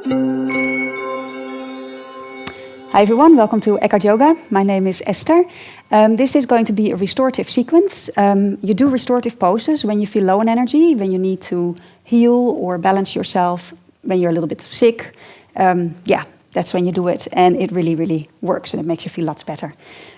Hi everyone, welcome to Eckhart Yoga. My name is Esther. This is going to be a restorative sequence. You do restorative poses when you feel low in energy, when you need to heal or balance yourself, when you're a little bit sick. That's when you do it, and it really, really works, and it makes you feel lots better.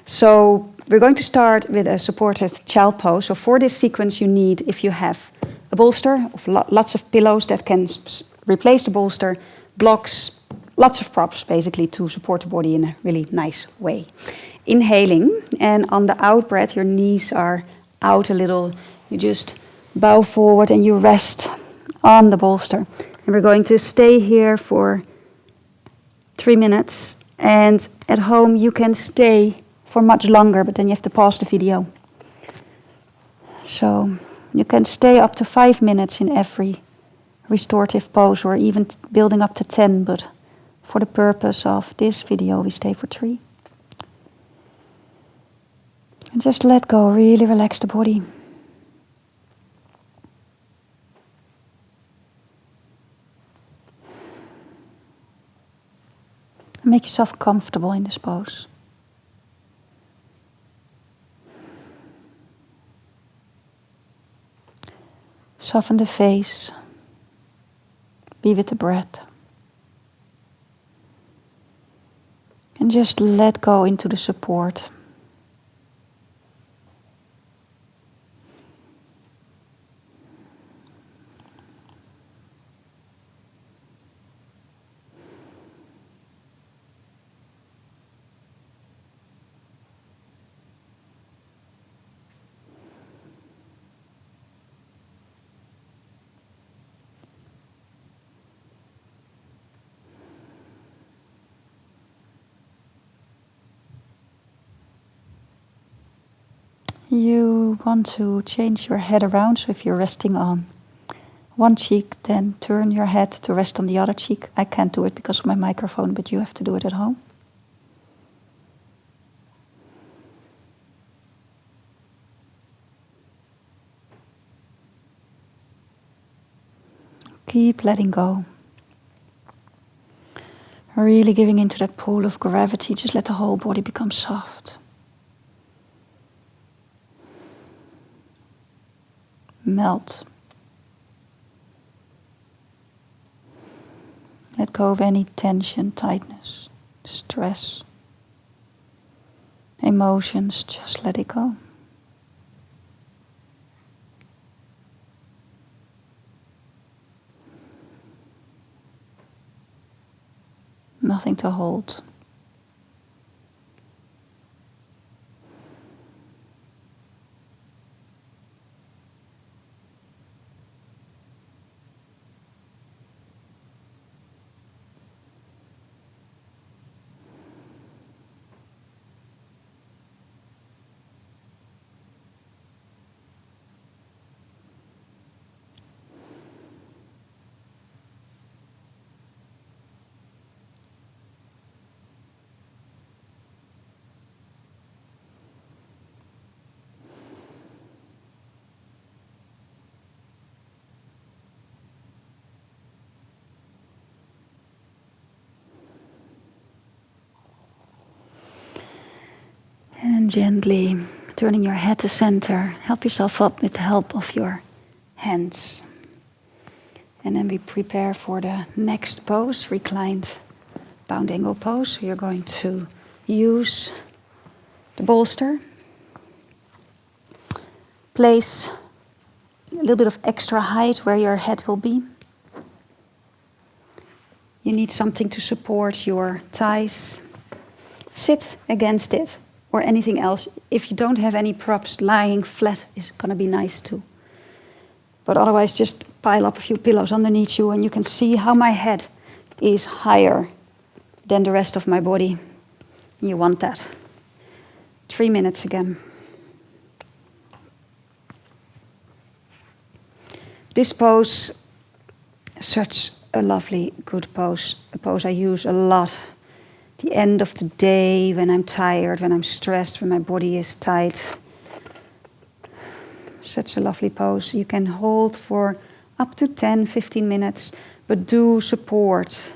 So we're going to start with a supported child pose. So for this sequence, you need, if you have a bolster, of lots of pillows that can replace the bolster, blocks, lots of props, basically, to support the body in a really nice way. Inhaling, and on the out breath, your knees are out a little. You just bow forward and you rest on the bolster. And we're going to stay here for 3 minutes. And at home, you can stay for much longer, but then you have to pause the video. So you can stay up to 5 minutes in every restorative pose, or even building up to 10, but for the purpose of this video, we stay for 3. And just let go, really relax the body. Make yourself comfortable in this pose. Soften the face. Be with the breath. And just let go into the support. You want to change your head around, so if you're resting on one cheek, then turn your head to rest on the other cheek. I can't do it because of my microphone, but you have to do it at home. Keep letting go. Really giving into that pull of gravity. Just let the whole body become soft. Melt. Let go of any tension, tightness, stress, emotions. Just let it go. Nothing to hold. And gently turning your head to center, help yourself up with the help of your hands. And then we prepare for the next pose, reclined bound angle pose. So you're going to use the bolster. Place a little bit of extra height where your head will be. You need something to support your thighs. Sit against it. Or anything else. If you don't have any props, lying flat is going to be nice too. But otherwise, just pile up a few pillows underneath you, and you can see how my head is higher than the rest of my body. You want that. 3 minutes again. This pose, such a lovely, good pose. A pose I use a lot. The end of the day, when I'm tired, when I'm stressed, when my body is tight. Such a lovely pose. You can hold for up to 10, 15 minutes, but do support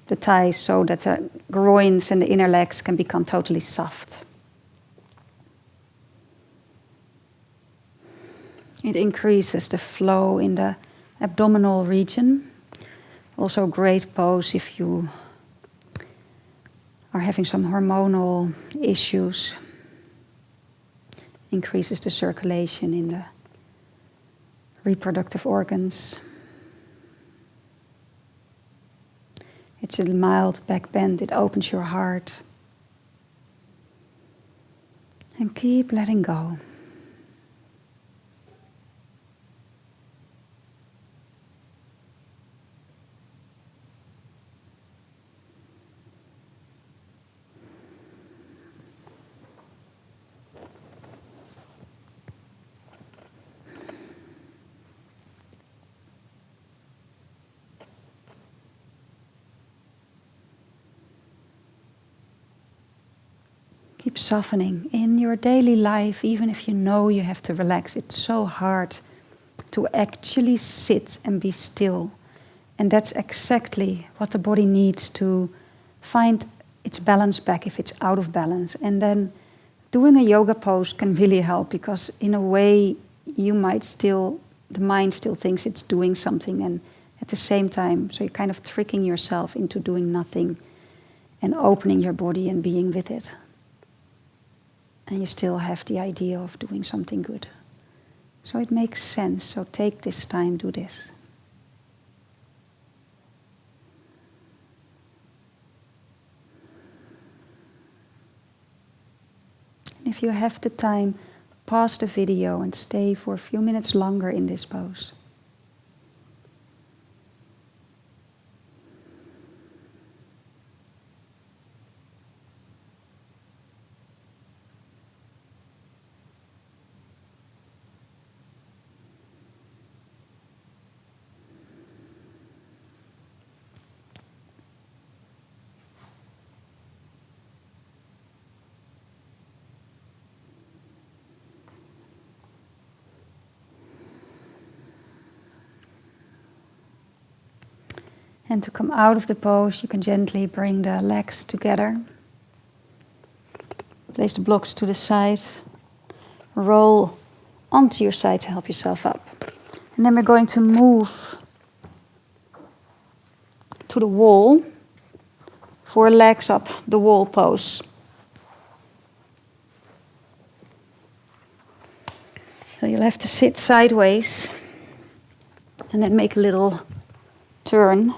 the thighs so that the groins and the inner legs can become totally soft. It increases the flow in the abdominal region. Also a great pose if you are having some hormonal issues. Increases the circulation in the reproductive organs. It's a mild back bend. It opens your heart. And keep letting go. Keep softening in your daily life, even if you know you have to relax. It's so hard to actually sit and be still. And that's exactly what the body needs to find its balance back if it's out of balance. And then doing a yoga pose can really help, because in a way you might still, the mind still thinks it's doing something, and at the same time, so you're kind of tricking yourself into doing nothing and opening your body and being with it. And you still have the idea of doing something good. So it makes sense. So take this time, do this. And if you have the time, pause the video and stay for a few minutes longer in this pose. And to come out of the pose, you can gently bring the legs together. Place the blocks to the side. Roll onto your side to help yourself up. And then we're going to move to the wall for legs up the wall pose. So you'll have to sit sideways and then make a little turn.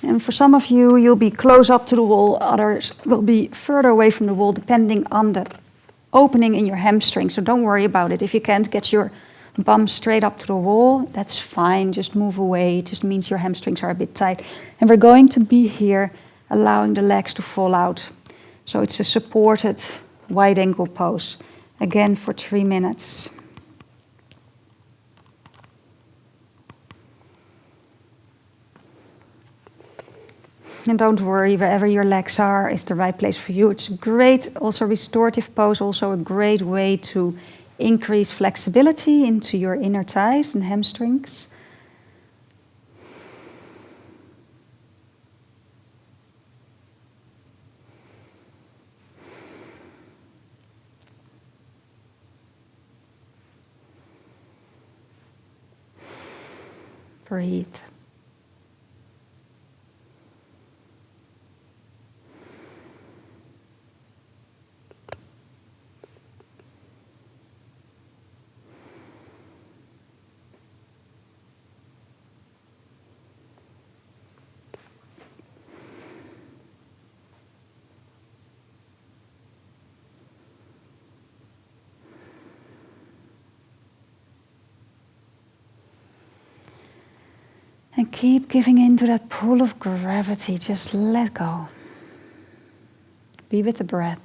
And for some of you, you'll be close up to the wall. Others will be further away from the wall, depending on the opening in your hamstring. So don't worry about it. If you can't get your bum straight up to the wall, that's fine. Just move away. It just means your hamstrings are a bit tight. And we're going to be here, allowing the legs to fall out. So it's a supported wide ankle pose. Again for 3 minutes. And don't worry, wherever your legs are is the right place for you. It's a great, also restorative pose, also a great way to increase flexibility into your inner thighs and hamstrings. Breathe. And keep giving in to that pull of gravity. Just let go. Be with the breath.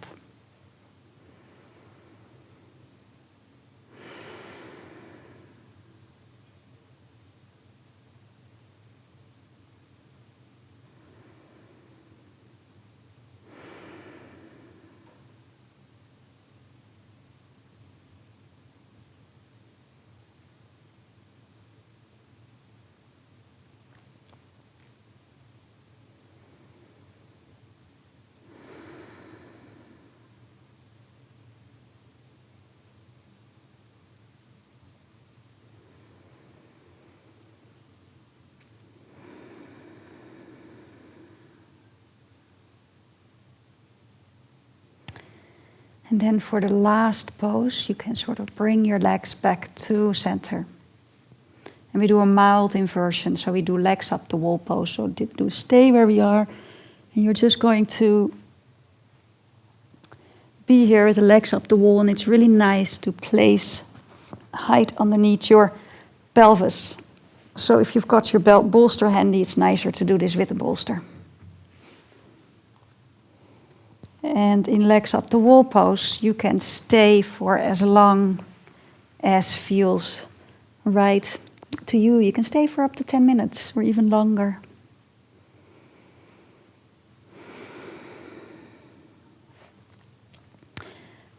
And then for the last pose, you can sort of bring your legs back to center. And we do a mild inversion, so we do legs up the wall pose. So do stay where we are, and you're just going to be here with the legs up the wall, and it's really nice to place height underneath your pelvis. So if you've got your belt bolster handy, it's nicer to do this with a bolster. And in legs up the wall pose, you can stay for as long as feels right to you. You can stay for up to 10 minutes or even longer.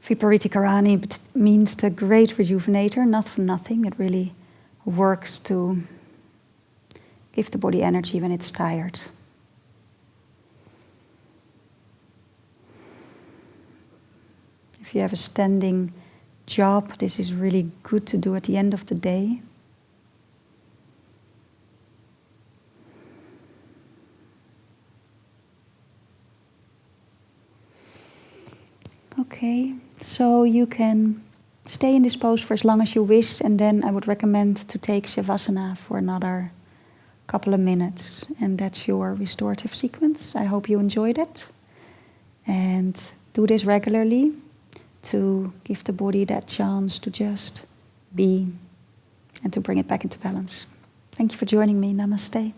Viparita means the great rejuvenator, not for nothing. It really works to give the body energy when it's tired. If you have a standing job, this is really good to do at the end of the day. Okay, so you can stay in this pose for as long as you wish, and then I would recommend to take Shavasana for another couple of minutes. And that's your restorative sequence. I hope you enjoyed it. And do this regularly to give the body that chance to just be and to bring it back into balance. Thank you for joining me. Namaste.